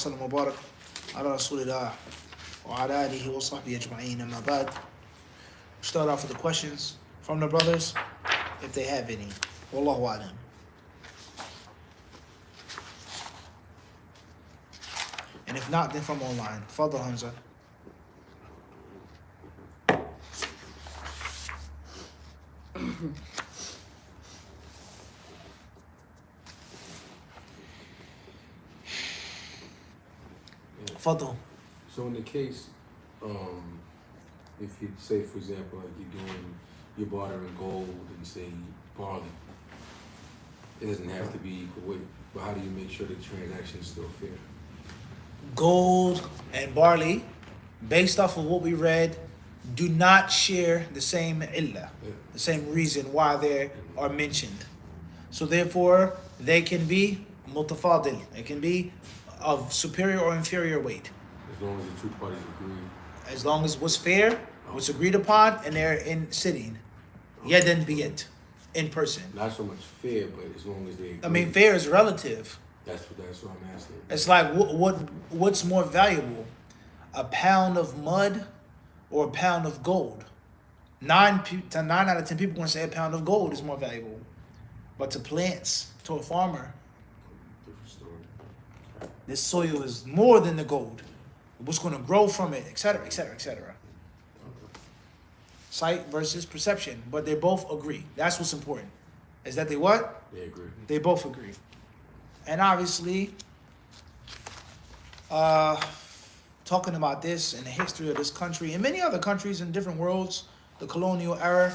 وسلم وبارك على رسول الله وعلى آله وصحبه أجمعين أما بعد. Start off with the questions from the brothers, if they have any. Wallahu a'lam. And if not, then from online. Fadl Hamza. Fadl. So in the case, if you say, for example, like you're bartering gold and say barley, it doesn't have to be equal weight, but how do you make sure the transaction is still fair? Gold and barley, based off of what we read, do not share the same illah, the same reason why they are mentioned. So therefore, they can be mutafadil. It can be of superior or inferior weight. As long as the two parties agree. As long as what's fair, what's agreed upon, and they're in sitting. Yadan biyad, in person. Not so much fair, but as long as they agree. I mean, fair is relative. That's what I'm asking. It's like what's more valuable, a pound of mud or a pound of gold? 9 out of 10 people want to say a pound of gold is more valuable, but to plants, to a farmer, Different story. this soil is more than the gold. What's going to grow from it, etc., etc., etc. Sight versus perception, but they both agree. That's what's important. Is that they what? They agree. They both agree. And obviously, talking about this and the history of this country and many other countries in different worlds, the colonial era,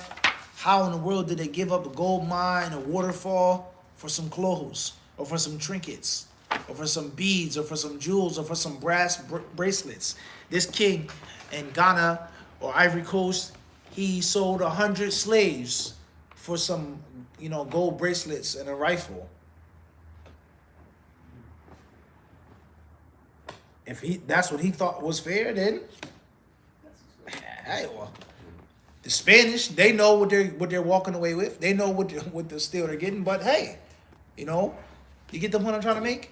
how in the world did they give up a gold mine, a waterfall for some clothes or for some trinkets or for some beads or for some jewels or for some brass bracelets? This king in Ghana or Ivory Coast, he sold 100 slaves for some, gold bracelets and a rifle. If that's what he thought was fair, then hey, well, the Spanish, they know what they're walking away with. They know what the steal they're getting. But hey, you get the point I'm trying to make.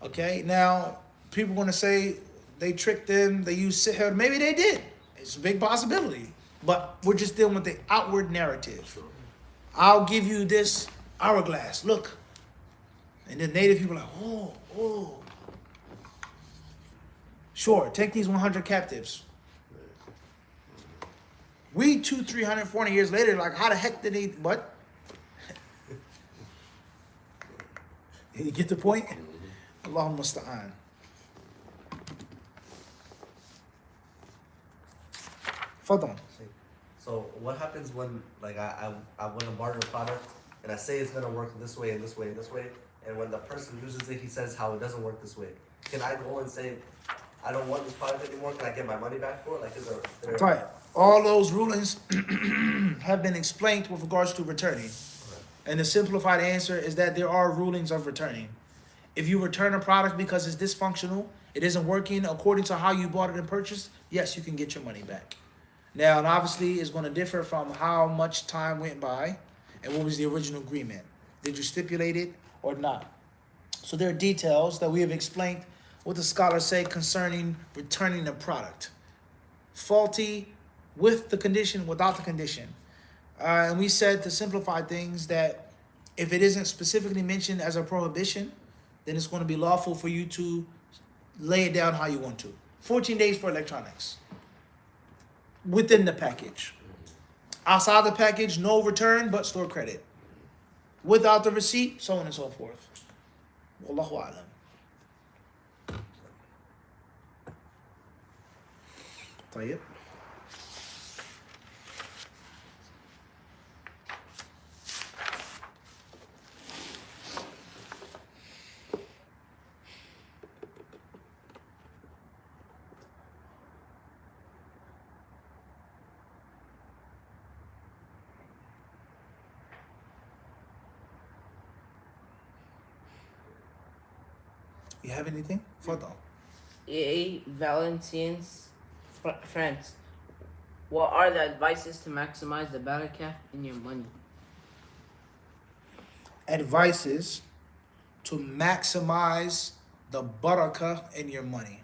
Okay, now people want to say they tricked them, they used sihr. Maybe they did. It's a big possibility. But we're just dealing with the outward narrative. I'll give you this hourglass. Look, and the native people are like, oh. Sure, take these 100 captives. We 200, 300, 400 years later, like, how the heck did they, what? You get the point? Allahumma musta'an. Fadon. So what happens when, like, I want to barter a product, and I say it's going to work this way and this way and this way, and when the person uses it, he says how it doesn't work this way. Can I go and say, I don't want this product anymore, can I get my money back for it? Like, is there... Right. All those rulings have been explained with regards to returning. Okay. And the simplified answer is that there are rulings of returning. If you return a product because it's dysfunctional, it isn't working according to how you bought it and purchased, yes, you can get your money back. Now, and obviously, it's going to differ from how much time went by and what was the original agreement. Did you stipulate it or not? So there are details that we have explained what the scholars say concerning returning a product. Faulty with the condition, without the condition. And we said, to simplify things, that if it isn't specifically mentioned as a prohibition, then it's going to be lawful for you to lay it down how you want to. 14 days for electronics. Within the package. Outside the package, no return, but store credit. Without the receipt, so on and so forth. Wallahu a'lam. طيب. You have anything? Fadal. A. Valentine's friends. What are the advices to maximize the barakah in your money? Advices to maximize the barakah in your money.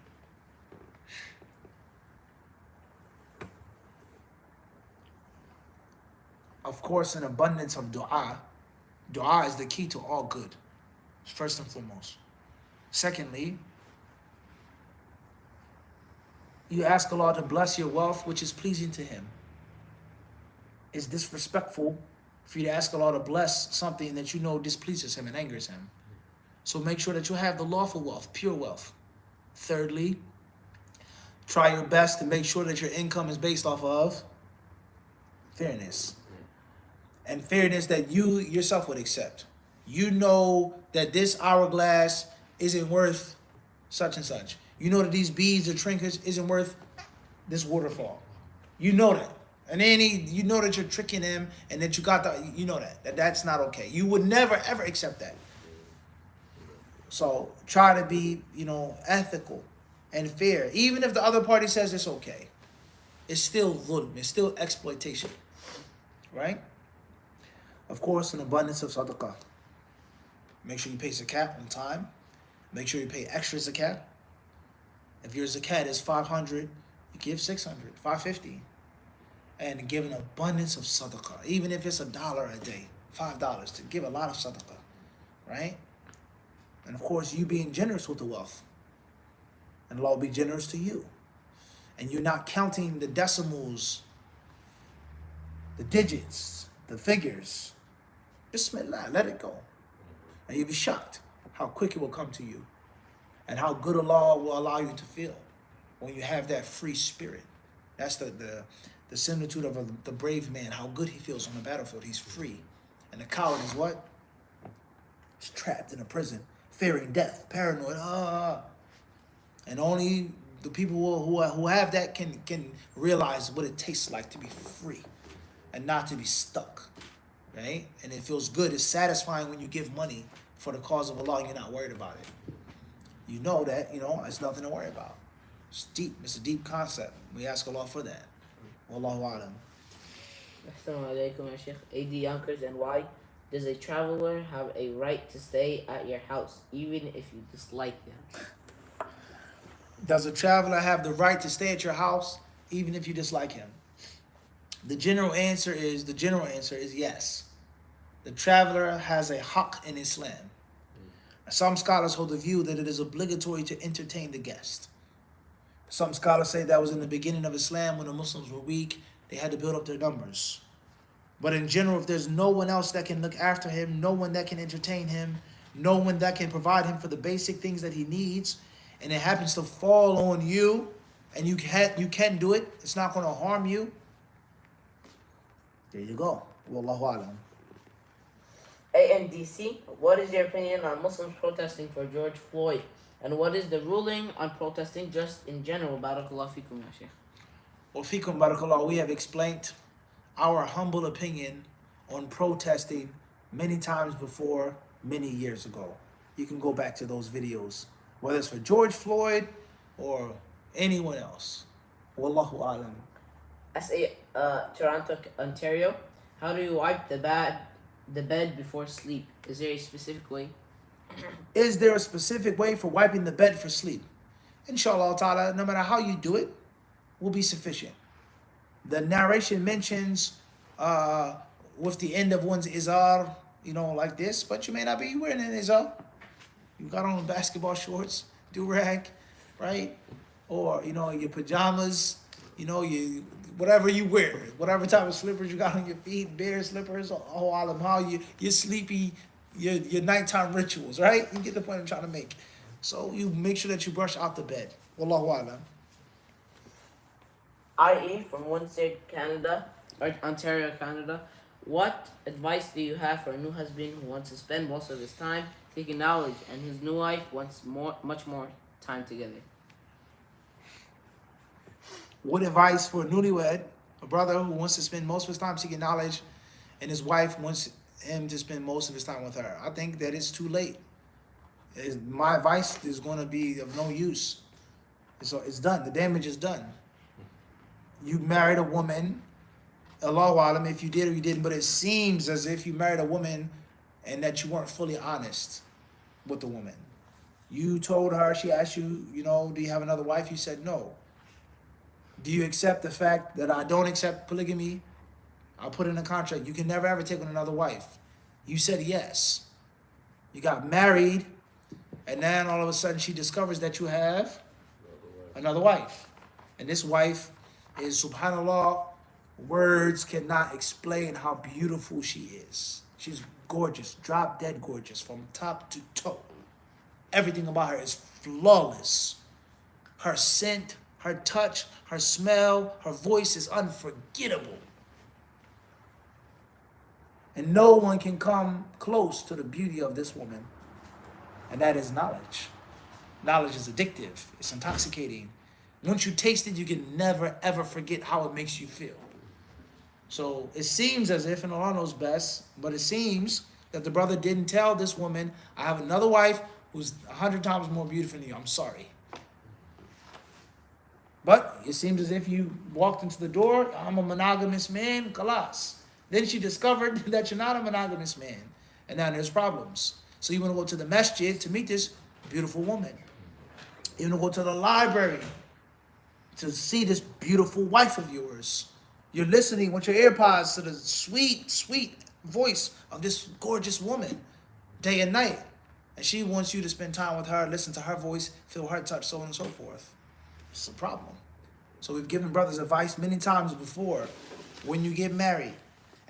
Of course, an abundance of dua. Dua is the key to all good, first and foremost. Secondly, you ask Allah to bless your wealth, which is pleasing to Him. It's disrespectful for you to ask Allah to bless something that you know displeases Him and angers Him. So make sure that you have the lawful wealth, pure wealth. Thirdly, try your best to make sure that your income is based off of fairness. And fairness that you yourself would accept. You know that this hourglass isn't worth such and such. You know that these beads or trinkets isn't worth this waterfall. You know that. And then you know that you're tricking him and that you got you know that's not okay. You would never ever accept that. So try to be, ethical and fair. Even if the other party says it's okay. It's still dhulm, it's still exploitation. Right? Of course, an abundance of sadaqah. Make sure you pay zakat on time. Make sure you pay extra zakat. If your zakat is 500, you give 600, 550. And give an abundance of sadaqah. Even if it's $1 a day, $5, to give a lot of sadaqah. Right? And of course, you being generous with the wealth. And Allah will be generous to you. And you're not counting the decimals, the digits, the figures. Bismillah, let it go. And you'll be shocked how quick it will come to you. And how good Allah will allow you to feel when you have that free spirit. That's the similitude of the brave man, how good he feels on the battlefield. He's free. And the coward is what? He's trapped in a prison, fearing death, paranoid. And only the people who have that can realize what it tastes like to be free and not to be stuck. Right? And it feels good. It's satisfying when you give money for the cause of Allah and you're not worried about it. You know that, it's nothing to worry about. It's deep. It's a deep concept. We ask Allah for that. Wallahu alam. Assalamu alaikum, ya Sheikh. AD Yonkers, and why does a traveler have a right to stay at your house even if you dislike them? Does a traveler have the right to stay at your house even if you dislike him? The general answer is yes. The traveler has a haqq in Islam. Some scholars hold the view that it is obligatory to entertain the guest. Some scholars say that was in the beginning of Islam when the Muslims were weak. They had to build up their numbers. But in general, if there's no one else that can look after him, no one that can entertain him, no one that can provide him for the basic things that he needs, and it happens to fall on you, and you can do it, it's not going to harm you, there you go. Wallahu alam. ANDC, what is your opinion on Muslims protesting for George Floyd? And what is the ruling on protesting just in general? Barakallah fikum, ya Sheikh. Well, fikum barakallah, we have explained our humble opinion on protesting many times before, many years ago. You can go back to those videos, whether it's for George Floyd or anyone else. Wallahu alam. Toronto, Ontario, how do you wipe the bed before sleep? Is there a specific way? Is there a specific way for wiping the bed for sleep? Inshallah ta'ala, no matter how you do it, will be sufficient. The narration mentions with the end of one's izar, like this, but you may not be wearing an izar. You got on basketball shorts, do-rag, right? Or, your pajamas, whatever you wear, whatever type of slippers you got on your feet, bear slippers, oh, alam, how you're sleepy, your nighttime rituals, right? You get the point I'm trying to make. So you make sure that you brush out the bed. Wallahu alam. IE from Windsor, Canada, or Ontario, Canada. What advice do you have for a new husband who wants to spend most of his time taking knowledge and his new wife wants much more time together? What advice for a newlywed, a brother who wants to spend most of his time seeking knowledge and his wife wants him to spend most of his time with her? I think that it's too late. My advice is going to be of no use. It's done. The damage is done. You married a woman, Allahu alam, if you did or you didn't, but it seems as if you married a woman and that you weren't fully honest with the woman. You told her, she asked you, do you have another wife? You said no. Do you accept the fact that I don't accept polygamy? I'll put in a contract. You can never ever take on another wife. You said yes. You got married, and then all of a sudden she discovers that you have another wife. And this wife is, subhanAllah, words cannot explain how beautiful she is. She's gorgeous, drop dead gorgeous, from top to toe. Everything about her is flawless. Her scent, her touch, her smell, her voice is unforgettable. And no one can come close to the beauty of this woman. And that is knowledge. Knowledge is addictive. It's intoxicating. Once you taste it, you can never, ever forget how it makes you feel. So it seems as if, and Allah knows best, but it seems that the brother didn't tell this woman, I have another wife who's 100 times more beautiful than you. I'm sorry. But it seems as if you walked into the door, I'm a monogamous man, kalas. Then she discovered that you're not a monogamous man. And now there's problems. So you want to go to the masjid to meet this beautiful woman. You want to go to the library to see this beautiful wife of yours. You're listening with your AirPods to the sweet, sweet voice of this gorgeous woman day and night. And she wants you to spend time with her, listen to her voice, feel her touch, so on and so forth. It's a problem. So we've given brothers advice many times before. When you get married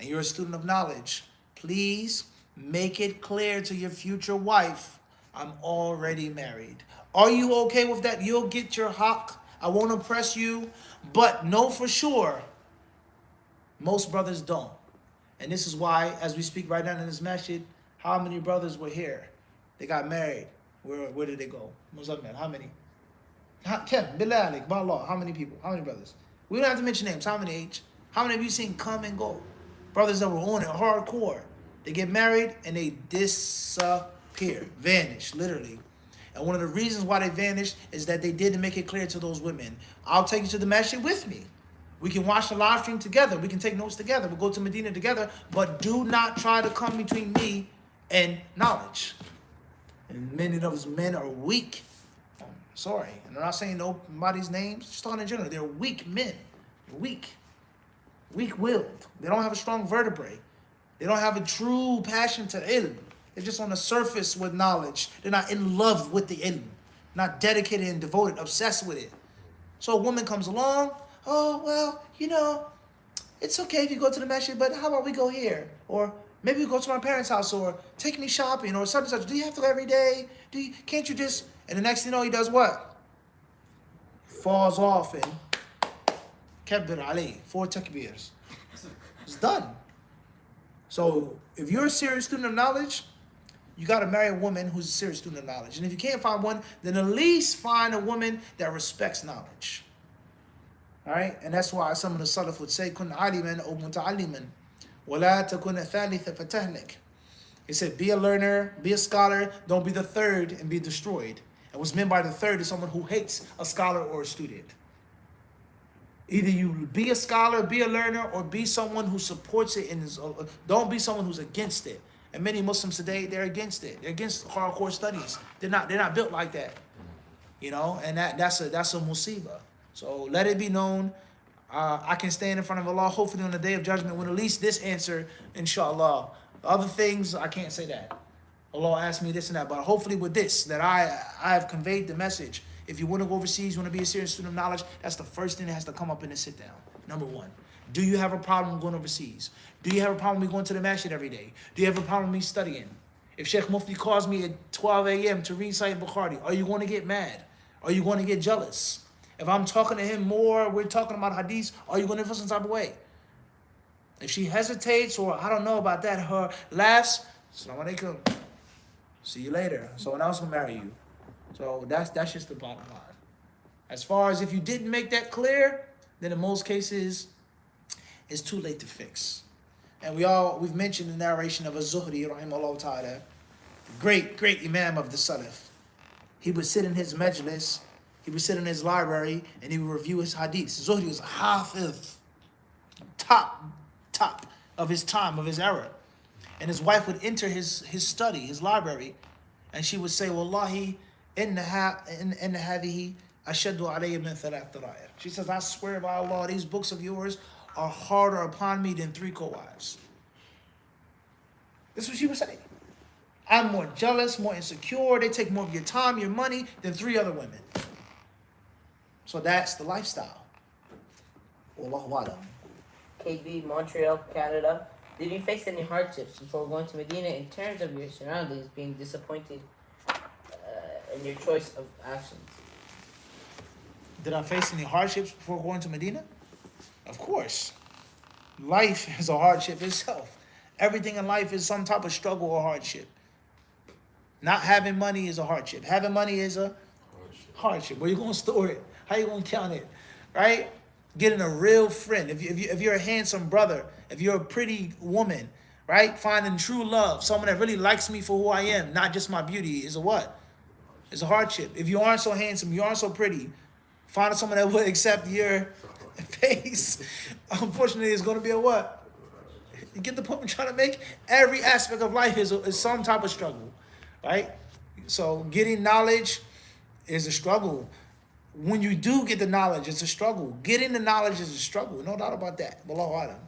and you're a student of knowledge, please make it clear to your future wife, I'm already married. Are you okay with that? You'll get your haqq. I won't oppress you. But know for sure, most brothers don't. And this is why, as we speak right now in this masjid, how many brothers were here? They got married. Where did they go? Muslim, how many? Ken, Bilal, Allah, how many people? How many brothers? We don't have to mention names. How many age? How many have you seen come and go? Brothers that were on it hardcore. They get married and they disappear, vanish, literally. And one of the reasons why they vanished is that they didn't make it clear to those women. I'll take you to the masjid with me. We can watch the live stream together. We can take notes together. We'll go to Medina together. But do not try to come between me and knowledge. And many of those men are weak. Sorry. And I'm not saying nobody's names. Just talking in general. They're weak men. Weak. Weak-willed. They don't have a strong vertebrae. They don't have a true passion to ilm. They're just on the surface with knowledge. They're not in love with the ilm. Not dedicated and devoted, obsessed with it. So a woman comes along, oh, well, it's okay if you go to the masjid, but how about we go here? Or maybe we go to my parents' house, or take me shopping, or such and such. Do you have to go every day? Can't you just... And the next thing you know, he does what? Falls off and kabbir alayh, 4 takbirs. It's done. So if you're a serious student of knowledge, you got to marry a woman who's a serious student of knowledge. And if you can't find one, then at least find a woman that respects knowledge. All right? And that's why some of the Salaf would say, kun aliman or muta'alliman, wala takun thalitha fatahlik. He said, be a learner, be a scholar, don't be the third and be destroyed. And what's meant by the third is someone who hates a scholar or a student. Either you be a scholar, be a learner, or be someone who supports it. Don't be someone who's against it. And many Muslims today, they're against it. They're against hardcore studies. They're not built like that. And that's a musibah. So let it be known. I can stand in front of Allah, hopefully on the day of judgment, with at least this answer, inshallah. Other things, I can't say that. Allah asked me this and that, but hopefully with this, that I have conveyed the message. If you want to go overseas, you want to be a serious student of knowledge, that's the first thing that has to come up in the sit down. Number one. Do you have a problem going overseas? Do you have a problem with going to the masjid every day? Do you have a problem with me studying? If Sheikh Mufti calls me at 12 a.m. to read Sahih Bukhari, are you going to get mad? Are you going to get jealous? If I'm talking to him more, we're talking about hadiths, are you going to feel some type of way? If she hesitates, or I don't know about that, her laughs, Assalamu alaikum, see you later, someone else will marry you. So that's just the bottom line. As far as if you didn't make that clear, then in most cases, it's too late to fix. And we've mentioned the narration of Az-Zuhri, rahimahullah ta'ala, great Imam of the Salaf. He would sit in his majlis, he would sit in his library, and he would review his hadiths. Zuhri was a hafiz, top of his time, of his era. And his wife would enter his study, his library, and she would say, Wallahi, إن هذه أشد علي من ثلاث ضرائر. She says, I swear by Allah, these books of yours are harder upon me than 3 co-wives. This is what she was saying. I'm more jealous, more insecure. They take more of your time, your money than 3 other women. So that's the lifestyle. Wallahu alam. KB, Montreal, Canada. Did you face any hardships before going to Medina in terms of your surroundings being disappointed in your choice of actions? Did I face any hardships before going to Medina? Of course. Life is a hardship itself. Everything in life is some type of struggle or hardship. Not having money is a hardship. Having money is a hardship. Where you going to store it? How you going to count it? Right? Getting a real friend. If you're a handsome brother, if you're a pretty woman, right? Finding true love, someone that really likes me for who I am, not just my beauty, is a what? It's a hardship. If you aren't so handsome, you aren't so pretty, finding someone that would accept your face, unfortunately, it's going to be a what? You get the point I'm trying to make? Every aspect of life is some type of struggle, right? So getting knowledge is a struggle. When you do get the knowledge, it's a struggle. Getting the knowledge is a struggle. No doubt about that. Wallahu alam.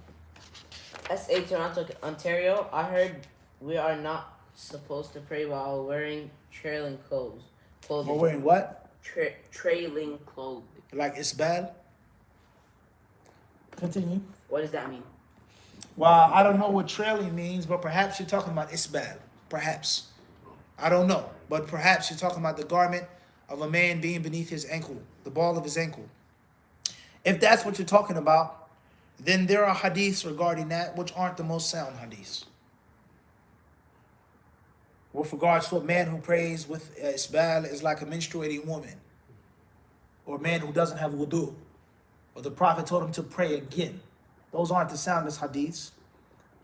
SA Toronto, Ontario. I heard we are not supposed to pray while wearing trailing clothes. Or wearing what? Trailing clothing. Like isbal? Continue. What does that mean? Well, I don't know what trailing means, but perhaps you're talking about isbal. Perhaps. I don't know. But perhaps you're talking about the garment of a man being beneath his ankle, the ball of his ankle. If that's what you're talking about, then there are hadiths regarding that which aren't the most sound hadiths. With regards to a man who prays with isbal is like a menstruating woman, or a man who doesn't have wudu, or the Prophet told him to pray again. Those aren't the soundest hadiths.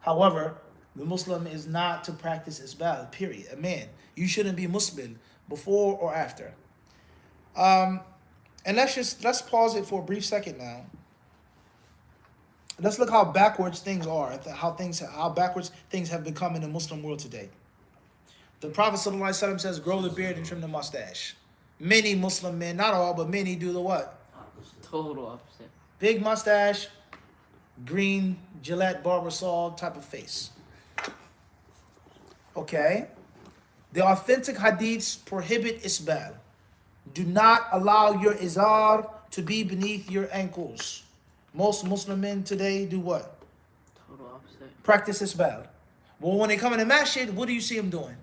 However, the Muslim is not to practice isbal, period. A man, you shouldn't be musbil before or after. And let's pause it for a brief second now. Let's look how backwards things are, how backwards things have become in the Muslim world today. The Prophet ﷺ says, grow the beard and trim the mustache. Many Muslim men, not all, but many do the what? Total opposite. Big mustache, green Gillette Barbasol type of face. Okay. The authentic hadiths prohibit isbal. Do not allow your izar to be beneath your ankles. Most Muslim men today do what? Total opposite. Practice isbal. Well, when they come in the masjid, what do you see them doing?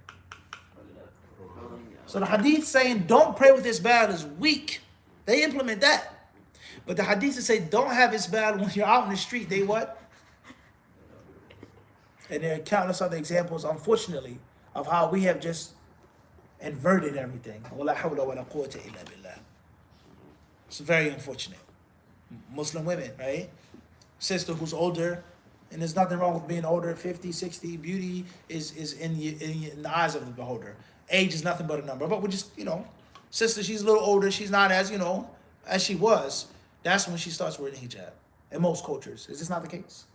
So the hadith saying don't pray with isbal is weak. They implement that. But the hadith that say don't have isbal when you're out in the street, they what? And there are countless other examples, unfortunately, of how we have just inverted everything. It's very unfortunate. Muslim women, right? Sister who's older, and there's nothing wrong with being older, 50, 60. Beauty is in the eyes of the beholder. Age is nothing but a number. But we're just, sister, she's a little older. She's not as, as she was. That's when she starts wearing hijab. In most cultures. Is this not the case?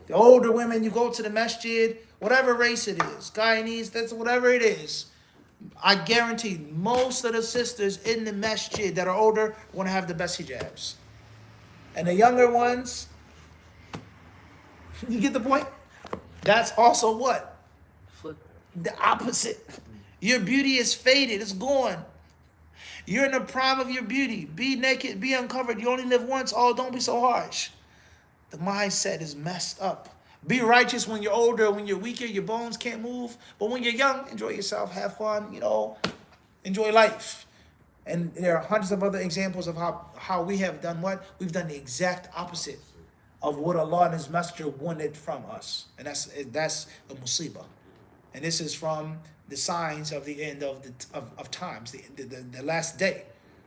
The older women, you go to the masjid, whatever race it is, Guyanese, that's whatever it is. I guarantee most of the sisters in the masjid that are older want to have the best hijabs. And the younger ones, you get the point? That's also what? Flip. The opposite. Your beauty is faded. It's gone. You're in the prime of your beauty. Be naked. Be uncovered. You only live once. Oh, don't be so harsh. The mindset is messed up. Be righteous when you're older. When you're weaker, your bones can't move. But when you're young, enjoy yourself. Have fun. Enjoy life. And there are hundreds of other examples of how we have done what? We've done the exact opposite of what Allah and His Messenger wanted from us. And that's a musibah. And this is from the signs of the end of times, the last day.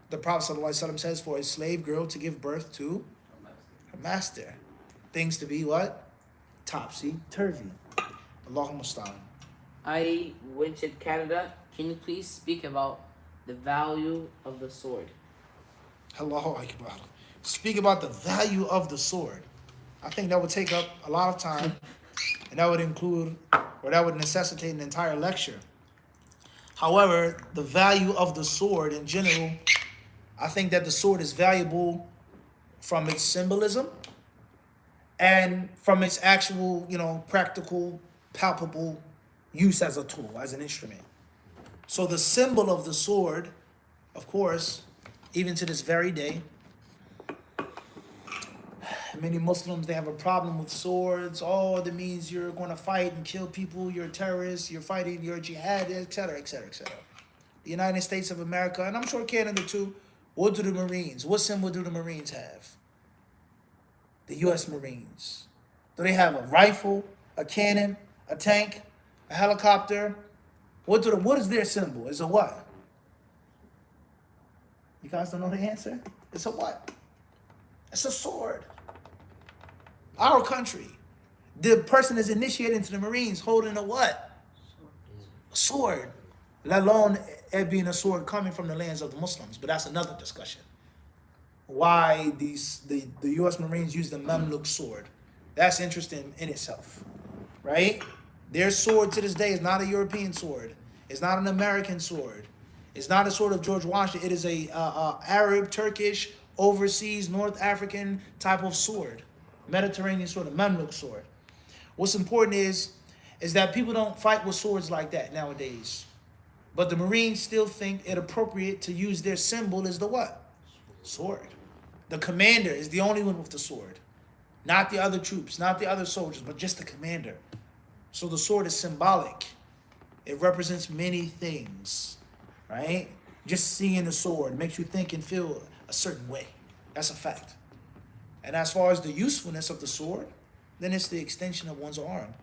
The Prophet ﷺ says for a slave girl to give birth to her master. Things to be what? Topsy-turvy. Allahumma musta'an. I went to Canada. Can you please speak about the value of the sword? Allahu Akbar. Speak about the value of the sword. I think that would take up a lot of time. And that would include, or that would necessitate an entire lecture. However, the value of the sword in general, I think that the sword is valuable from its symbolism and from its actual, practical, palpable use as a tool, as an instrument. So the symbol of the sword, of course, even to this very day, many Muslims, they have a problem with swords. Oh, that means you're going to fight and kill people. You're a terrorist. You're fighting. You're a jihad, etc., etc., etc. The United States of America, and I'm sure Canada too, what do the Marines? What symbol do the Marines have? The U.S. Marines. Do they have a rifle, a cannon, a tank, a helicopter? What is their symbol? It's a what? You guys don't know the answer? It's a what? It's a sword. Our country. The person is initiated into the Marines holding a what? A sword. Let alone it being a sword coming from the lands of the Muslims. But that's another discussion. Why the U.S. Marines use the Mamluk sword. That's interesting in itself. Right? Their sword to this day is not a European sword. It's not an American sword. It's not a sword of George Washington. It is a Arab, Turkish, overseas, North African type of sword. Mediterranean sword, a Mamluk sword. What's important is that people don't fight with swords like that nowadays. But the Marines still think it appropriate to use their symbol as the what? Sword. The commander is the only one with the sword. Not the other troops, not the other soldiers, but just the commander. So the sword is symbolic. It represents many things, right? Just seeing the sword makes you think and feel a certain way. That's a fact. And as far as the usefulness of the sword, then it's the extension of one's arm.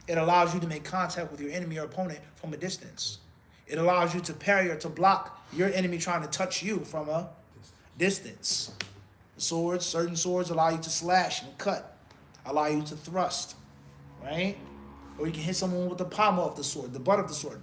It allows you to make contact with your enemy or opponent from a distance. It allows you to parry or to block your enemy trying to touch you from a distance. Swords, certain swords allow you to slash and cut, allow you to thrust, right? Or you can hit someone with the pommel of the sword, the butt of the sword,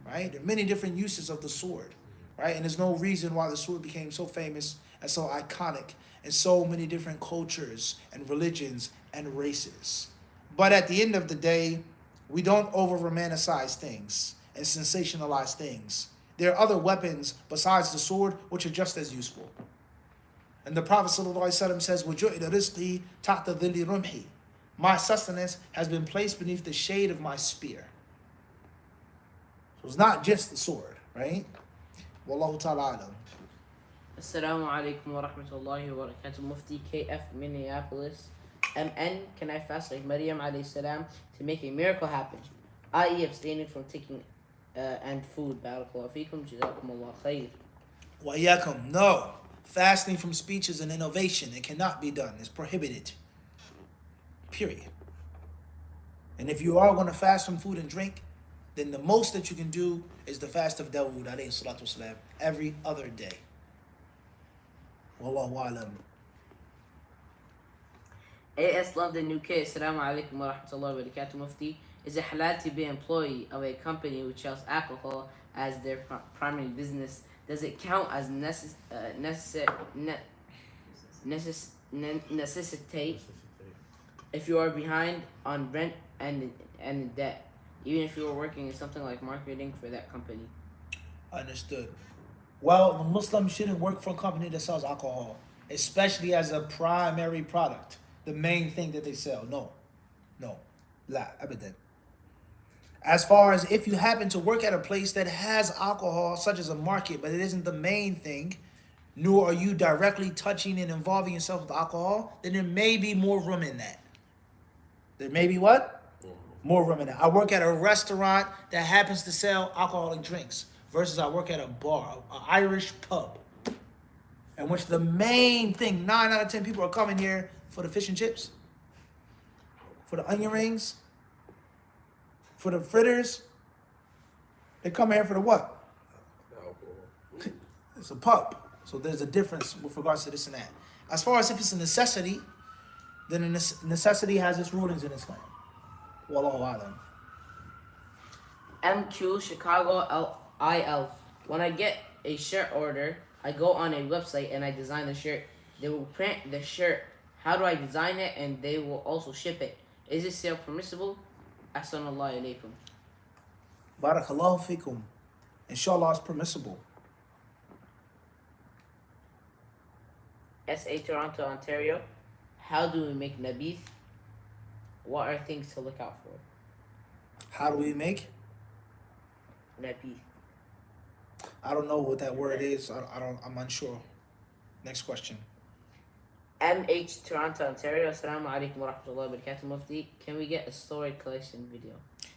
right? There are many different uses of the sword, right? And there's no reason why the sword became so famous and so iconic in so many different cultures and religions and races. But at the end of the day, we don't over-romanticize things and sensationalize things. There are other weapons besides the sword which are just as useful. And the Prophet ﷺ says, وَجُعِلَ رِزْقِي تَحْتَ ظِلِّ رُمْحِي. My sustenance has been placed beneath the shade of my spear. So it's not just the sword, right? Wallahu ta'ala alam. Assalamu alaikum wa rahmatullahi wa barakatuh. Mufti KF Minneapolis. MN, can I fast like Maryam alayhi salam to make a miracle happen? I.e. abstaining from taking and food. Barakallahu feekum, jazakumullah khair. Wa yakum. No. Fasting from speech is an innovation. It cannot be done. It's prohibited. Period. And if you are going to fast from food and drink, then the most that you can do is the fast of Dawood alayhi salatu wasalam every other day. Wallahu alam. AS London UK. Assalamu alaikum wa rahmatullahi wa barakatuh. Mufti, is it halal to be an employee of a company which sells alcohol as their primary business? Does it count as necessitate if you are behind on rent and debt, even if you are working in something like marketing for that company? Understood. Well, the Muslim shouldn't work for a company that sells alcohol, especially as a primary product, the main thing that they sell. No. La, abadan. As far as if you happen to work at a place that has alcohol, such as a market, but it isn't the main thing, nor are you directly touching and involving yourself with alcohol, then there may be more room in that. There may be what? More room in that. I work at a restaurant that happens to sell alcoholic drinks versus I work at a bar, an Irish pub, in which the main thing, 9 out of 10 people are coming here for the fish and chips, for the onion rings, for the fritters. They come here for the what? It's a pub. So there's a difference with regards to this and that. As far as if it's a necessity, then a necessity has its rulings in Islam. Wallahu alam. MQ Chicago IL. When I get a shirt order, I go on a website and I design the shirt. They will print the shirt. How do I design it? And they will also ship it. Is this sale permissible? Assalamu alaikum. Barakallahu fikum. Inshallah, it's permissible. SA Toronto, Ontario. How do we make nabith? What are things to look out for? How do we make? Nabith. I don't know what that word is. I'm unsure. Next question. MH Toronto, Ontario. Assalamu alaikum wa rahmatullahi wa barakatuh, Mufti. Can we get a sword collection video?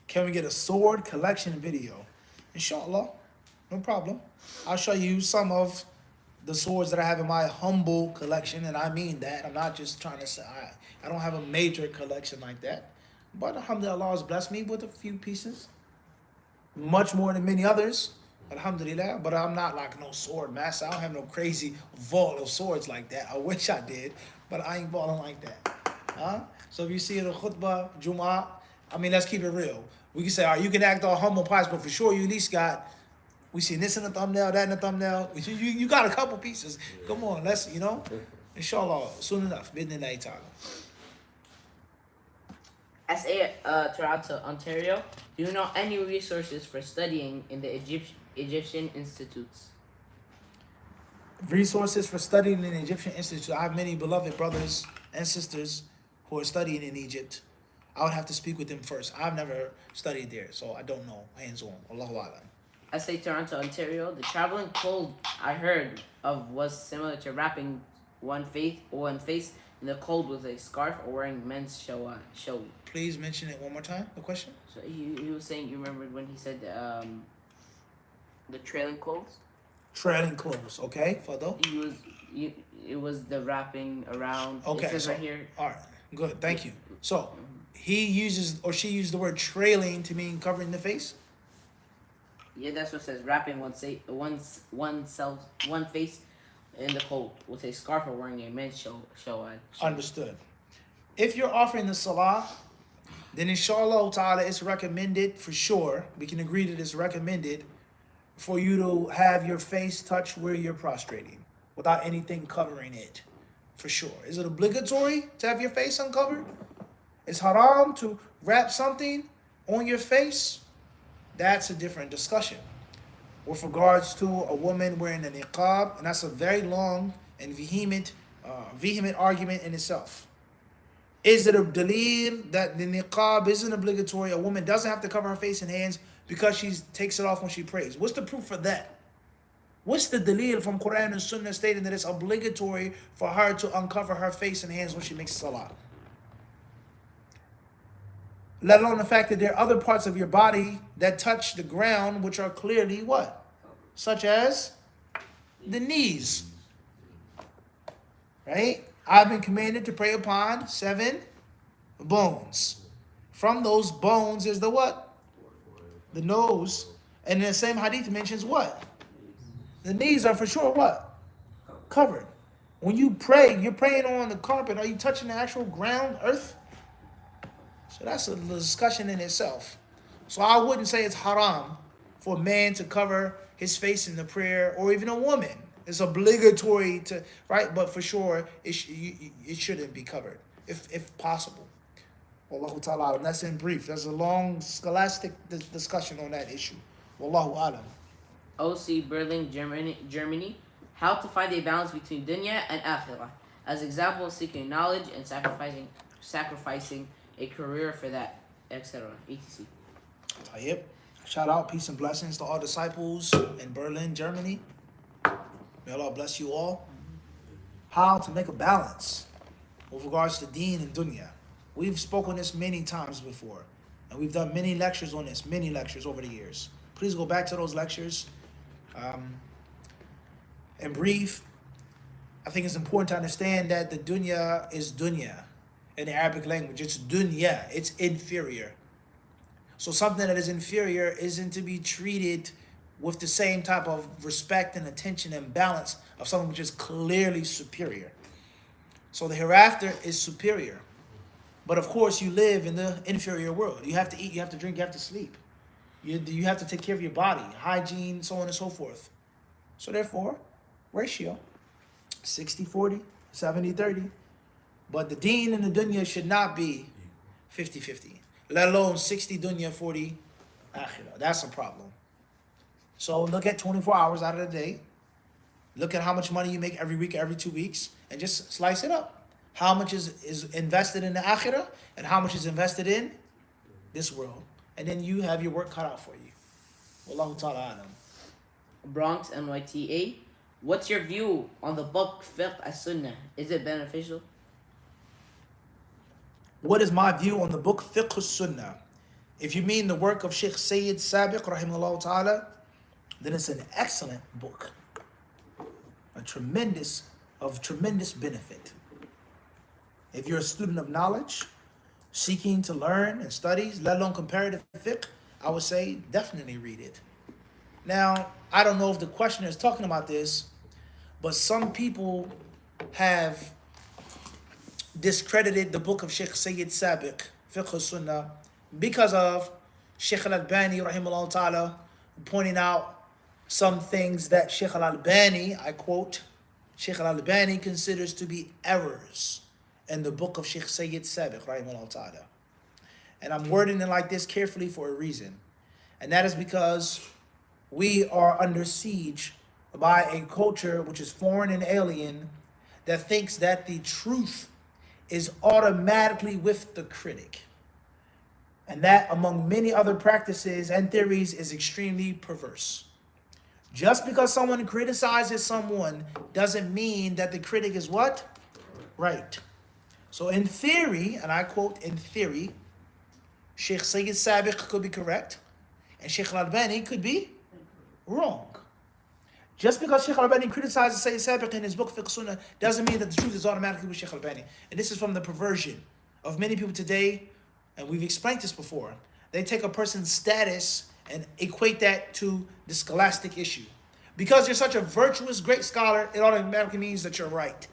Can we get a sword collection video? Inshallah. No problem. I'll show you some of the swords that I have in my humble collection, and I mean that. I'm not just trying to say I don't have a major collection like that. But alhamdulillah, Allah has blessed me with a few pieces. Much more than many others. Alhamdulillah. But I'm not like no sword master. I don't have no crazy vault of swords like that. I wish I did, but I ain't balling like that. So if you see the khutbah, Jum'ah, I mean, let's keep it real. We can say, all right, you can act all humble pies, but for sure you at least got, we see this in the thumbnail, that in the thumbnail. You got a couple pieces. Come on, let's, inshallah, soon enough. Bidnillahi ta'ala. SA Toronto, Ontario. Do you know any resources for studying in the Egyptian institutes? Resources for studying in the Egyptian Institute. I have many beloved brothers and sisters who are studying in Egypt. I would have to speak with them first. I've never studied there, so I don't know. Hands on. Allahu Alam. SA Toronto, Ontario. The traveling cold I heard of was similar to wrapping one face in the cold with a scarf or wearing men's show. Please mention it one more time, the question. So he was saying, you remembered when he said the trailing clothes? Trailing clothes, okay, Fado. It was the wrapping around. Okay, it says so, right here. all right, good, thank you. So, he uses, or she used the word trailing to mean covering the face? Yeah, that's what it says. Wrapping one face in the cold with a scarf or wearing a men's show. Understood. If you're offering the salah, then inshallah ta'ala it's recommended for sure. We can agree that it's recommended for you to have your face touch where you're prostrating without anything covering it. For sure. Is it obligatory to have your face uncovered? It's haram to wrap something on your face? That's a different discussion. With regards to a woman wearing a niqab, and that's a very long and vehement argument in itself. Is it a dalil that the niqab isn't obligatory? A woman doesn't have to cover her face and hands because she takes it off when she prays. What's the proof for that? What's the dalil from Quran and Sunnah stating that it's obligatory for her to uncover her face and hands when she makes salah? Let alone the fact that there are other parts of your body that touch the ground which are clearly what? Such as the knees. Right? I've been commanded to pray upon 7 bones. From those bones is the what? The nose. And the same hadith mentions what? The knees are for sure what? Covered. When you pray, you're praying on the carpet. Are you touching the actual ground, earth? So that's a discussion in itself. So I wouldn't say it's haram for a man to cover his face in the prayer, or even a woman. It's obligatory to, right? But for sure, it shouldn't be covered, if possible. Wallahu ta'ala, and that's in brief. There's a long scholastic discussion on that issue. Wallahu alam. OC Berlin, Germany. How to find a balance between dunya and akhirah. As example, seeking knowledge and sacrificing a career for that, etc. etc. Tayyip. Shout out, peace and blessings to all disciples in Berlin, Germany. May Allah bless you all. How to make a balance with regards to deen and dunya. We've spoken this many times before, and we've done many lectures on this, many lectures over the years. Please go back to those lectures. In brief, I think it's important to understand that the dunya is dunya. In the Arabic language, it's dunya, it's inferior. So something that is inferior isn't to be treated with the same type of respect and attention and balance of something which is clearly superior. So the hereafter is superior. But of course, you live in the inferior world. You have to eat, you have to drink, you have to sleep. You have to take care of your body, hygiene, so on and so forth. So therefore, ratio, 60-40, 70-30. But the deen and the dunya should not be 50-50. Let alone 60 dunya, 40 Akhirah. That's a problem. So look at 24 hours out of the day. Look at how much money you make every week, every 2 weeks, and just slice it up. How much is invested in the akhirah and how much is invested in this world. And then you have your work cut out for you. Wallahu ta'ala alam. Bronx NYTA. What's your view on the book Fiqh as-Sunnah? Is it beneficial? What is my view on the book Fiqh as-Sunnah? If you mean the work of Sheikh Sayyid Sabiq, rahimahullah ta'ala, then it's an excellent book. Of tremendous benefit. If you're a student of knowledge, seeking to learn and studies, let alone comparative fiqh, I would say definitely read it. Now, I don't know if the questioner is talking about this, but some people have discredited the book of Sheikh Sayyid Sabiq, Fiqh al-Sunnah, because of Sheikh al-Albani, rahimahullah ta'ala, pointing out some things that Sheikh al-Albani, I quote, Sheikh al-Albani considers to be errors in the book of Sheikh Sayyid Sabiq, rahimahullah ta'ala. And I'm wording it like this carefully for a reason. And that is because we are under siege by a culture which is foreign and alien that thinks that the truth is automatically with the critic. And that, among many other practices and theories, is extremely perverse. Just because someone criticizes someone doesn't mean that the critic is what? Right. So in theory, and I quote, in theory, Sheikh Sayyid Sabiq could be correct, and Sheikh al-Albani could be wrong. Just because Sheikh al-Albani criticizes Sayyid Sabiq in his book Fiqh Sunnah doesn't mean that the truth is automatically with Sheikh al-Albani. And this is from the perversion of many people today, and we've explained this before. They take a person's status and equate that to the scholastic issue. Because you're such a virtuous, great scholar, it automatically means that you're right.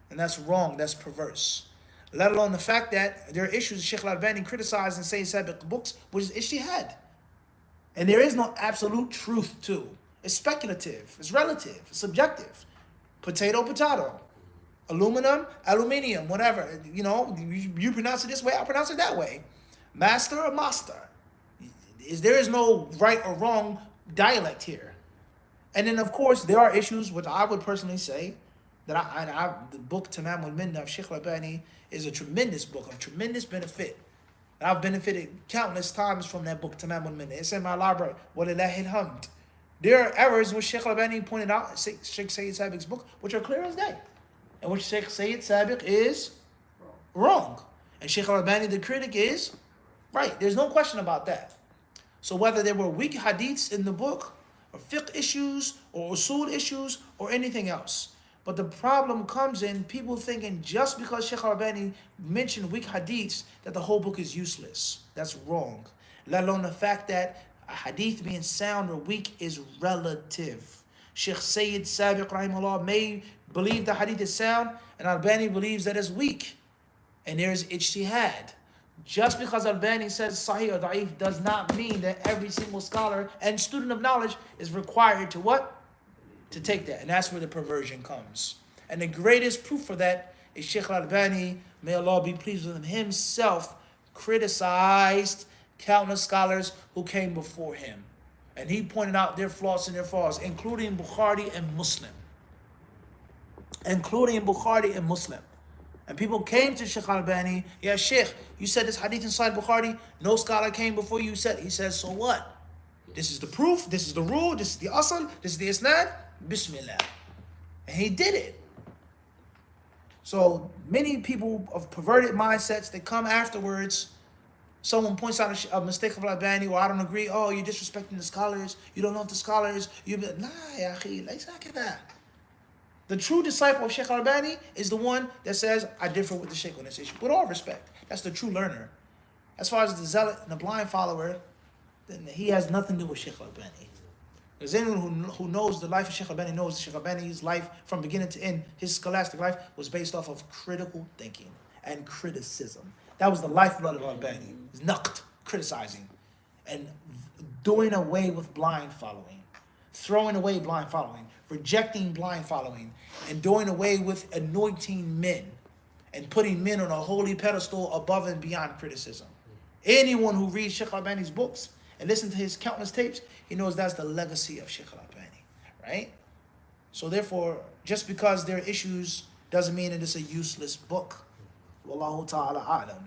And that's wrong, that's perverse. Let alone the fact that there are issues that Sheikh al-Albani criticized in Sayyid Sabiq books, which is ijtihad. And there is no absolute truth to. It's speculative, it's relative, it's subjective. Potato, potato. Aluminum, aluminium, whatever. You know, you pronounce it this way, I pronounce it that way. Master or master. There is no right or wrong dialect here. And then, of course, there are issues which I would personally say that the book Tamam al-Minna of Sheikh al-Albani is a tremendous book of tremendous benefit. And I've benefited countless times from that book Tamam al-Minna. It's in my library. Walillahi alhamd. There are errors which Sheikh al-Albani pointed out in Sheikh Sayyid Sabiq's book, which are clear as day, and which Sheikh Sayyid Sabiq is wrong. And Sheikh al-Albani, the critic, is right. There's no question about that. So whether there were weak hadiths in the book, or fiqh issues, or usul issues, or anything else. But the problem comes in people thinking just because Sheikh al-Albani mentioned weak hadiths that the whole book is useless. That's wrong. Let alone the fact that a hadith being sound or weak is relative. Sheikh Sayyid Sabiq rahimahullah may believe the hadith is sound, and Albani believes that it's weak. And there's ijtihad. Just because Albani says sahih or da'if does not mean that every single scholar and student of knowledge is required to what? To take that. And that's where the perversion comes. And the greatest proof for that is Sheikh al-Albani, may Allah be pleased with him, himself criticized countless scholars who came before him. And he pointed out their flaws and their faults, including Bukhari and Muslim. Including Bukhari and Muslim. And people came to Sheikh al-Albani, yeah, Sheikh, you said this hadith inside Bukhari, no scholar came before you said. He says, so what? This is the proof, this is the rule, this is the asl, this is the isnad, bismillah. And he did it. So many people of perverted mindsets, they come afterwards, someone points out a mistake of al-Albani, or I don't agree, oh, you're disrespecting the scholars, you don't love the scholars, you be like, nah, ya akhi, laysa kadha. The true disciple of Sheikh al-Albani is the one that says, I differ with the Sheikh on this issue. With all respect, that's the true learner. As far as the zealot and the blind follower, then he has nothing to do with Sheikh al-Albani. Because anyone who knows the life of Sheikh al-Albani knows that Sheikh al-Albani's life from beginning to end, his scholastic life, was based off of critical thinking and criticism. That was the lifeblood of al-Albani. It's naqt, criticizing, and doing away with blind following, throwing away blind following, rejecting blind following, and doing away with anointing men and putting men on a holy pedestal above and beyond criticism. Anyone who reads Sheikh al-Albani's books and listened to his countless tapes, he knows that's the legacy of Sheikh Al-Albani, right? So therefore, just because there are issues doesn't mean it is a useless book. Wallahu ta'ala a'lam.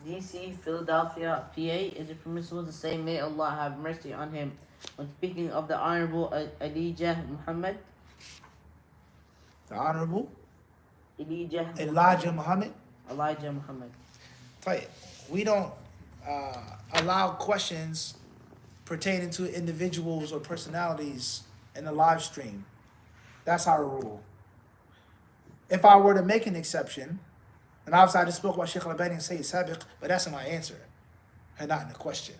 DC, Philadelphia, PA. Is it permissible to say, may Allah have mercy on him, when speaking of the Honorable Elijah Muhammad? The Honorable Elijah Muhammad. Elijah Muhammad. Right. We don't allow questions pertaining to individuals or personalities in the live stream. That's our rule. If I were to make an exception, and obviously I just spoke about Sheikh Al-Albani and Sayyid Sabiq, but that's in my answer and not in the question.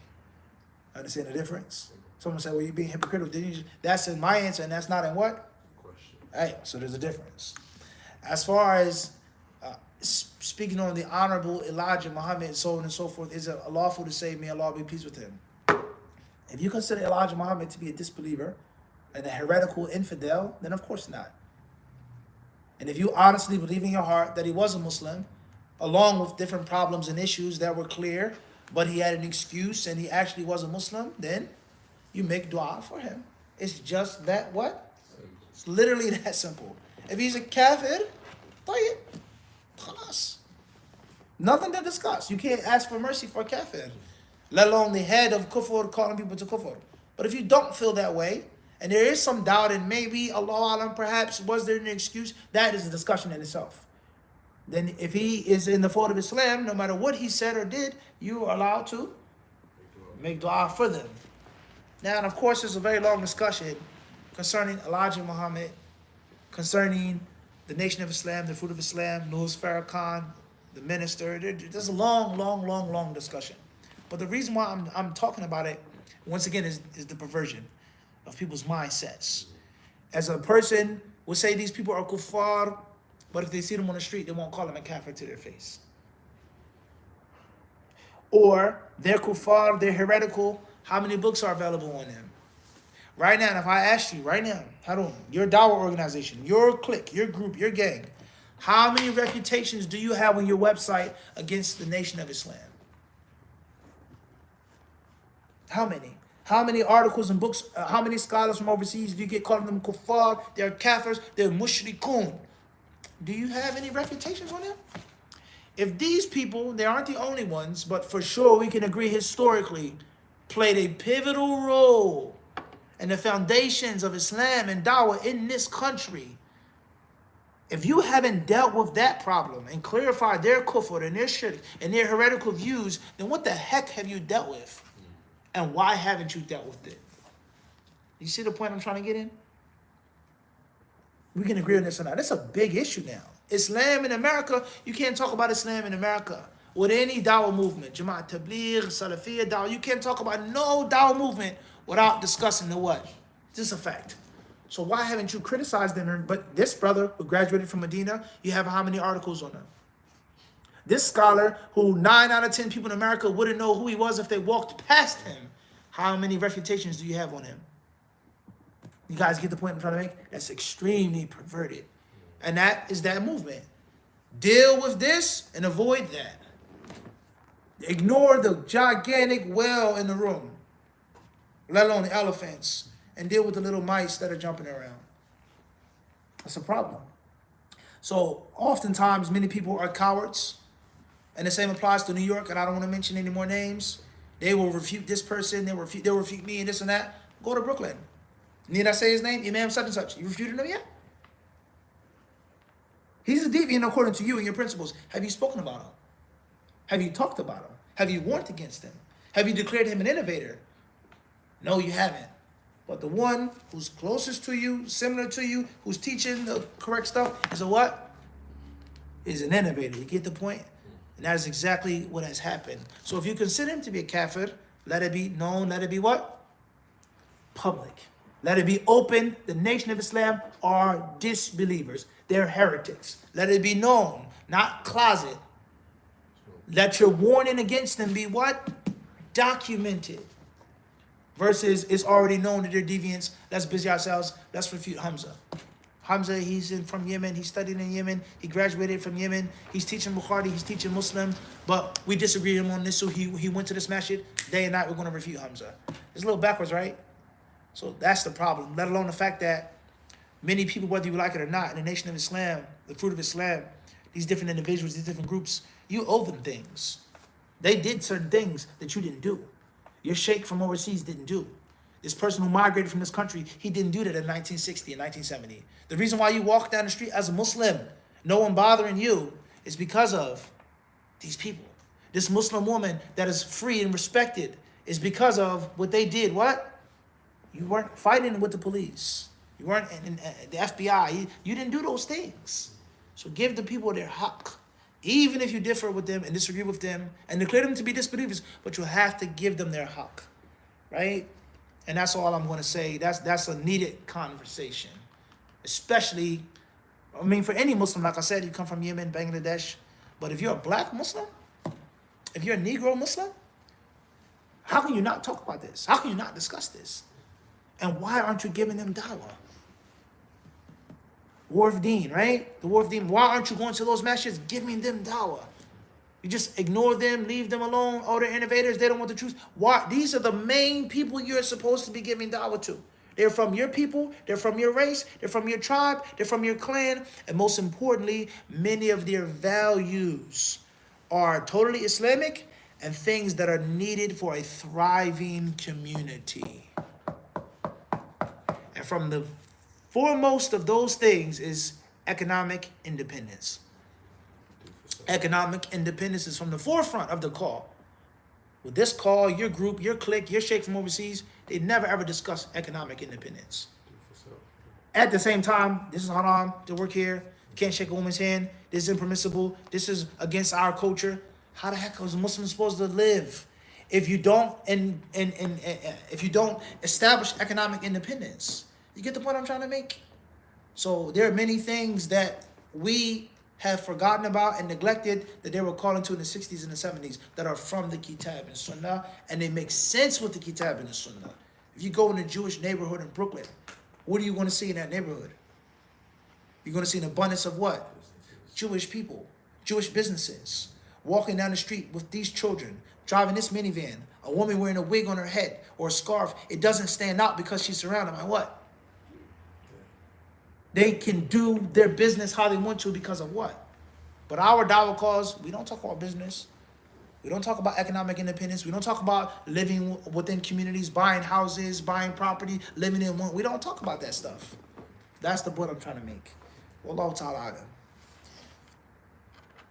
Understand the difference? Someone said, well, you're being hypocritical. Didn't you? That's in my answer and that's not in what? Question. Hey, so there's a difference. As far as speaking on the Honorable Elijah Muhammad and so on and so forth, is it lawful to say, may Allah be pleased with him? If you consider Elijah Muhammad to be a disbeliever and a heretical infidel, then of course not. And if you honestly believe in your heart that he was a Muslim, along with different problems and issues that were clear, but he had an excuse and he actually was a Muslim, then you make dua for him. It's just that what? It's literally that simple. If he's a kafir, tayyib, khalas. Nothing to discuss. You can't ask for mercy for a kafir, let alone the head of kufr calling people to kufr. But if you don't feel that way, and there is some doubt, and maybe, Allah Alam, perhaps, was there an excuse? That is a discussion in itself. Then if he is in the fold of Islam, no matter what he said or did, you are allowed to make dua for them. Now, and of course, there's a very long discussion concerning Elijah Muhammad, concerning the Nation of Islam, the Fruit of Islam, Louis Farrakhan, the minister. There's a long discussion. But the reason why I'm talking about it, once again, is the perversion of people's mindsets. As a person will say these people are kuffar, but if they see them on the street, they won't call them a kafir to their face. Or they're kuffar, they're heretical. How many books are available on them? Right now, if I asked you right now, Harun, your dawah organization, your clique, your group, your gang, how many reputations do you have on your website against the Nation of Islam? How many? How many articles and books, how many scholars from overseas, if you get calling them kuffar, they're kafirs, they're mushrikun. Do you have any reputations on them? If these people, they aren't the only ones, but for sure we can agree historically, played a pivotal role in the foundations of Islam and dawah in this country. If you haven't dealt with that problem and clarified their kufr and their shirk and their heretical views, then what the heck have you dealt with? And why haven't you dealt with it? You see the point I'm trying to get in? We can agree on this or not. It's a big issue now. Islam in America, you can't talk about Islam in America with any dawah movement. Jama'at Tabligh, Salafiyya, dawah. You can't talk about no dawah movement without discussing the what? This is a fact. So why haven't you criticized them? But this brother who graduated from Medina, you have how many articles on him? This scholar who 9 out of 10 people in America wouldn't know who he was if they walked past him. How many refutations do you have on him? You guys get the point I'm trying to make? That's extremely perverted. And that is that movement. Deal with this and avoid that. Ignore the gigantic whale in the room, let alone the elephants, and deal with the little mice that are jumping around. That's a problem. So oftentimes many people are cowards. And the same applies to New York, and I don't want to mention any more names. They will refute this person, they'll refute me and this and that. Go to Brooklyn. Need I say his name? Imam such and such. You refuted him yet? He's a deviant according to you and your principles. Have you spoken about him? Have you talked about him? Have you warned against him? Have you declared him an innovator? No, you haven't. But the one who's closest to you, similar to you, who's teaching the correct stuff, is a what? Is an innovator. You get the point? And that is exactly what has happened. So if you consider him to be a kafir, let it be known, let it be what? Public. Let it be open. The Nation of Islam are disbelievers. They're heretics. Let it be known, not closet. Let your warning against them be what? Documented. Versus it's already known that they're deviants. Let's busy ourselves. Let's refute Hamza. Hamza, from Yemen. He studied in Yemen. He graduated from Yemen. He's teaching Bukhari. He's teaching Muslim. But we disagree with him on this, so he went to this masjid. Day and night, we're going to refute Hamza. It's a little backwards, right? So that's the problem. Let alone the fact that many people, whether you like it or not, in the nation of Islam, the fruit of Islam, these different individuals, these different groups, you owe them things. They did certain things that you didn't do. Your sheikh from overseas didn't do. This person who migrated from this country, he didn't do that in 1960 and 1970. The reason why you walk down the street as a Muslim, no one bothering you, is because of these people. This Muslim woman that is free and respected is because of what they did. What? You weren't fighting with the police. You weren't in the FBI. You didn't do those things. So give the people their haqq. Even if you differ with them and disagree with them and declare them to be disbelievers, but you have to give them their haqq, right? And that's all I'm going to say. That's a needed conversation, especially, I mean, for any Muslim. Like I said, you come from Yemen, Bangladesh, but if you're a black Muslim, if you're a Negro Muslim, how can you not talk about this? How can you not discuss this? And why aren't you giving them dawah? War of Deen, right? The War of Deen. Why aren't you going to those masjids giving them dawah? You just ignore them, leave them alone. Oh, they're innovators. They don't want the truth. Why? These are the main people you're supposed to be giving dawah to. They're from your people. They're from your race. They're from your tribe. They're from your clan. And most importantly, many of their values are totally Islamic and things that are needed for a thriving community. And from the foremost of those things is economic independence. Economic independence is from the forefront of the call. With this call, your group, your clique, your sheikh from overseas, they never ever discuss economic independence. At the same time, this is haram to work here. You can't shake a woman's hand. This is impermissible. This is against our culture. How the heck is a Muslim supposed to live if you don't if you don't establish economic independence? You get the point I'm trying to make? So there are many things that we have forgotten about and neglected that they were calling to in the 60s and the 70s that are from the Kitab and Sunnah, and they make sense with the Kitab and the Sunnah. If you go in a Jewish neighborhood in Brooklyn, what are you going to see in that neighborhood? You're going to see an abundance of what? Jewish people, Jewish businesses, walking down the street with these children, driving this minivan, a woman wearing a wig on her head or a scarf. It doesn't stand out because she's surrounded by what? They can do their business how they want to because of what? But our dawah calls, we don't talk about business. We don't talk about economic independence. We don't talk about living within communities, buying houses, buying property, living in one. We don't talk about that stuff. That's the point I'm trying to make. Wallahu ta'ala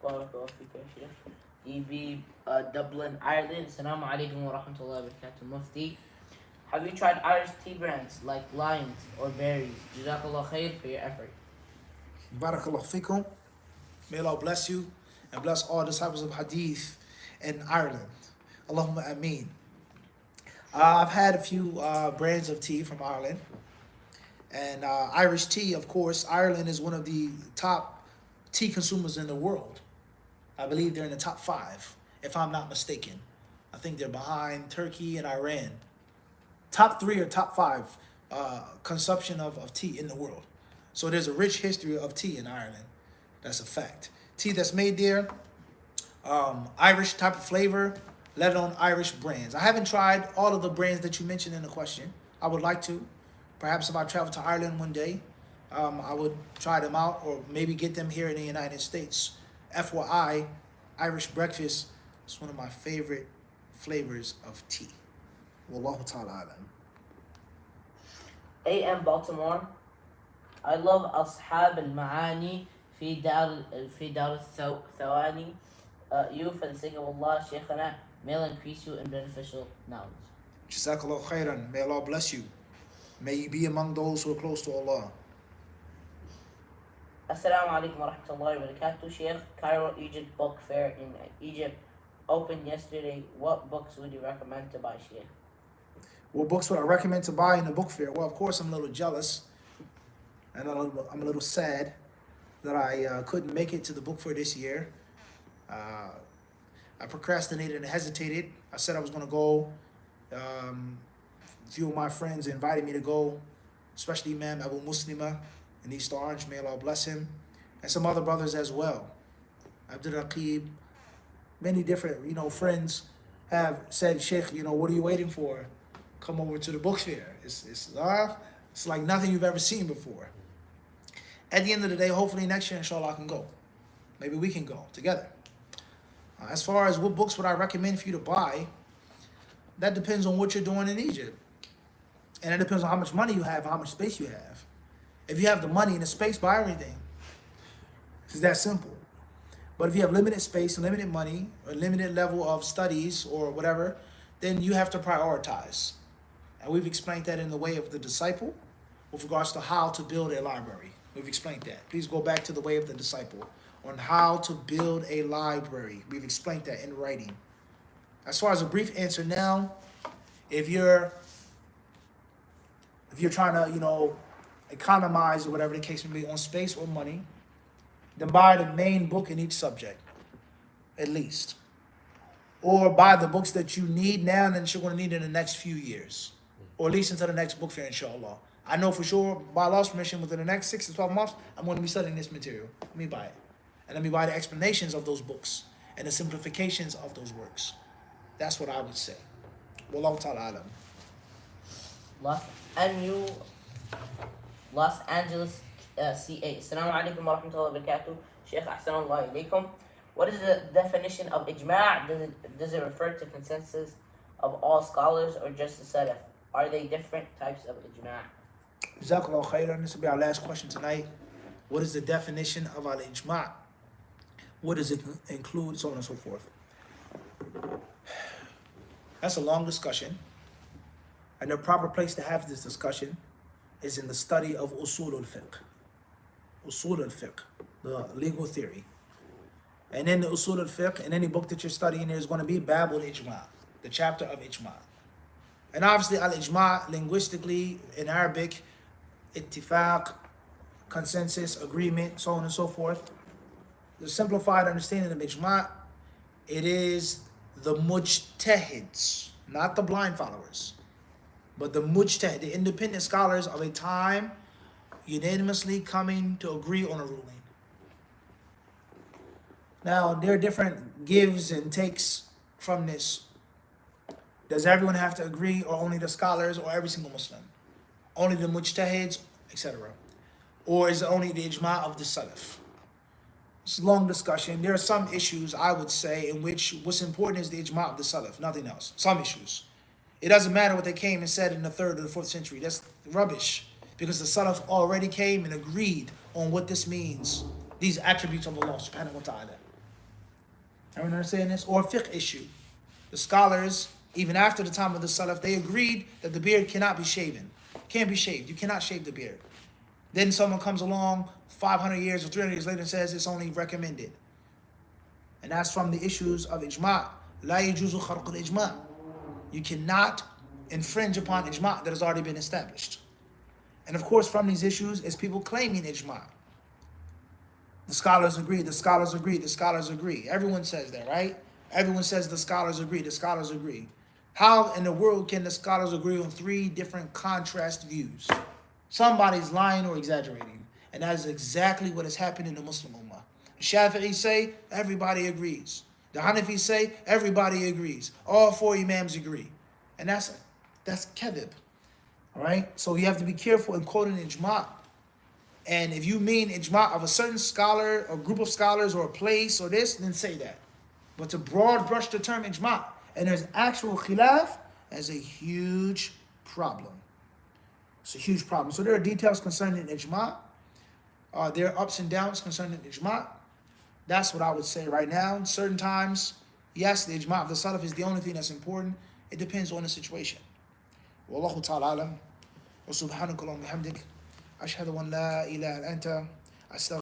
alam. EB, Dublin, Ireland. Assalamu alaikum wa rahmatullahi wa barakatuh. Mufti. Have you tried Irish tea brands like Lions or Berries? Jazakallah khair for your effort. Barakallahu fikum. May Allah bless you and bless all disciples of Hadith in Ireland. Allahumma ameen. I've had a few brands of tea from Ireland. And Irish tea, of course, Ireland is one of the top tea consumers in the world. I believe they're in the top 5, if I'm not mistaken. I think they're behind Turkey and Iran. Top 3 or top 5 consumption of tea in the world. So there's a rich history of tea in Ireland. That's a fact. Tea that's made there, Irish type of flavor, let alone Irish brands. I haven't tried all of the brands that you mentioned in the question. I would like to. Perhaps if I travel to Ireland one day, I would try them out or maybe get them here in the United States. FYI, Irish breakfast is one of my favorite flavors of tea. Wallahu ta'ala alam. AM Baltimore. I love أصحاب المعاني في دار الثواني. You for the sake of Allah, Shaykhana, may Allah increase you in beneficial knowledge. Jazakallah khairan. May Allah bless you. May you be among those who are close to Allah. Assalamu alaikum wa rahmatullahi wa barakatuh. Sheikh, Cairo, Egypt Book Fair in Egypt opened yesterday. What books would you recommend to buy, Sheikh? What books would I recommend to buy in the book fair? Well, of course, I'm a little jealous. And I'm a little sad that I couldn't make it to the book fair this year. I procrastinated and hesitated. I said I was going to go. A few of my friends invited me to go, especially Imam Abu Muslima in East Orange, may Allah bless him, and some other brothers as well. Abdul Raqib, many different, friends have said, Sheikh, what are you waiting for? Come over to the book fair. It's like nothing you've ever seen before. At the end of the day, hopefully next year, inshallah, I can go. Maybe we can go together. As far as what books would I recommend for you to buy, that depends on what you're doing in Egypt. And it depends on how much money you have, how much space you have. If you have the money and the space, buy everything. It's that simple. But if you have limited space, limited money, or limited level of studies or whatever, then you have to prioritize. And we've explained that in the way of the disciple with regards to how to build a library. We've explained that. Please go back to the way of the disciple on how to build a library. We've explained that in writing. As far as a brief answer now, if you're trying to, economize or whatever the case may be on space or money, then buy the main book in each subject, at least. Or buy the books that you need now and that you're going to need in the next few years. Or at least until the next book fair, inshallah. I know for sure, by Allah's permission, within the next 6 to 12 months, I'm going to be studying this material. Let me buy it. And let me buy the explanations of those books and the simplifications of those works. That's what I would say. Wallahu ta'ala alam. Los Angeles, CA. Assalamu alaikum wa rahmatullahi wa barakatuh. Sheikh Ahsanullah ilaykum. What is the definition of ijma'? Does it refer to consensus of all scholars or just the salaf? Are they different types of ijma'? Jazakallahu khairan. This will be our last question tonight. What is the definition of al-ijma'? What does it include? So on and so forth. That's a long discussion. And the proper place to have this discussion is in the study of Usul al-Fiqh. Usul al-Fiqh, the legal theory. And in the Usul al-Fiqh, in any book that you're studying, there's going to be Bab al-Ijma', the chapter of Ijma'. And obviously al-Ijma' linguistically in Arabic, ittifaq, consensus, agreement, so on and so forth. The simplified understanding of Ijma', it is the mujtahids, not the blind followers, but the mujtahid, the independent scholars of a time unanimously coming to agree on a ruling. Now, there are different gives and takes from this. Does everyone have to agree, or only the scholars, or every single Muslim? Only the mujtahids, etc. Or is it only the ijma' of the salaf? It's a long discussion. There are some issues, I would say, in which what's important is the ijma' of the salaf, nothing else. Some issues. It doesn't matter what they came and said in the 3rd or the 4th century. That's rubbish. Because the salaf already came and agreed on what this means. These attributes of Allah subhanahu wa ta'ala. Everyone understand this? Or a fiqh issue. The scholars, even after the time of the salaf, they agreed that the beard cannot be shaven. Can't be shaved. You cannot shave the beard. Then someone comes along 500 years or 300 years later and says it's only recommended. And that's from the issues of ijma'. La yajuzu kharq al-ijma'. You cannot infringe upon ijma' that has already been established. And of course, from these issues is people claiming ijma'. The scholars agree, the scholars agree, the scholars agree. Everyone says that, right? Everyone says the scholars agree, the scholars agree. How in the world can the scholars agree on 3 different contrast views? Somebody's lying or exaggerating. And that is exactly what has happened in the Muslim Ummah. The Shafi'is say, everybody agrees. The Hanafis say, everybody agrees. All 4 Imams agree. And that's kadhib. All right? So you have to be careful in quoting ijma'. And if you mean ijma' of a certain scholar or group of scholars or a place or this, then say that. But to broad brush the term ijma' and there's actual khilaf, that's a huge problem. It's a huge problem. So there are details concerning ijma'. There are ups and downs concerning ijma'. That's what I would say right now. Certain times, yes, the ijma' of the salaf is the only thing that's important. It depends on the situation. Wallahu ta'ala alam. Wa subhanakallahumma bihamdik. Ashhadu an la ilaha illa anta.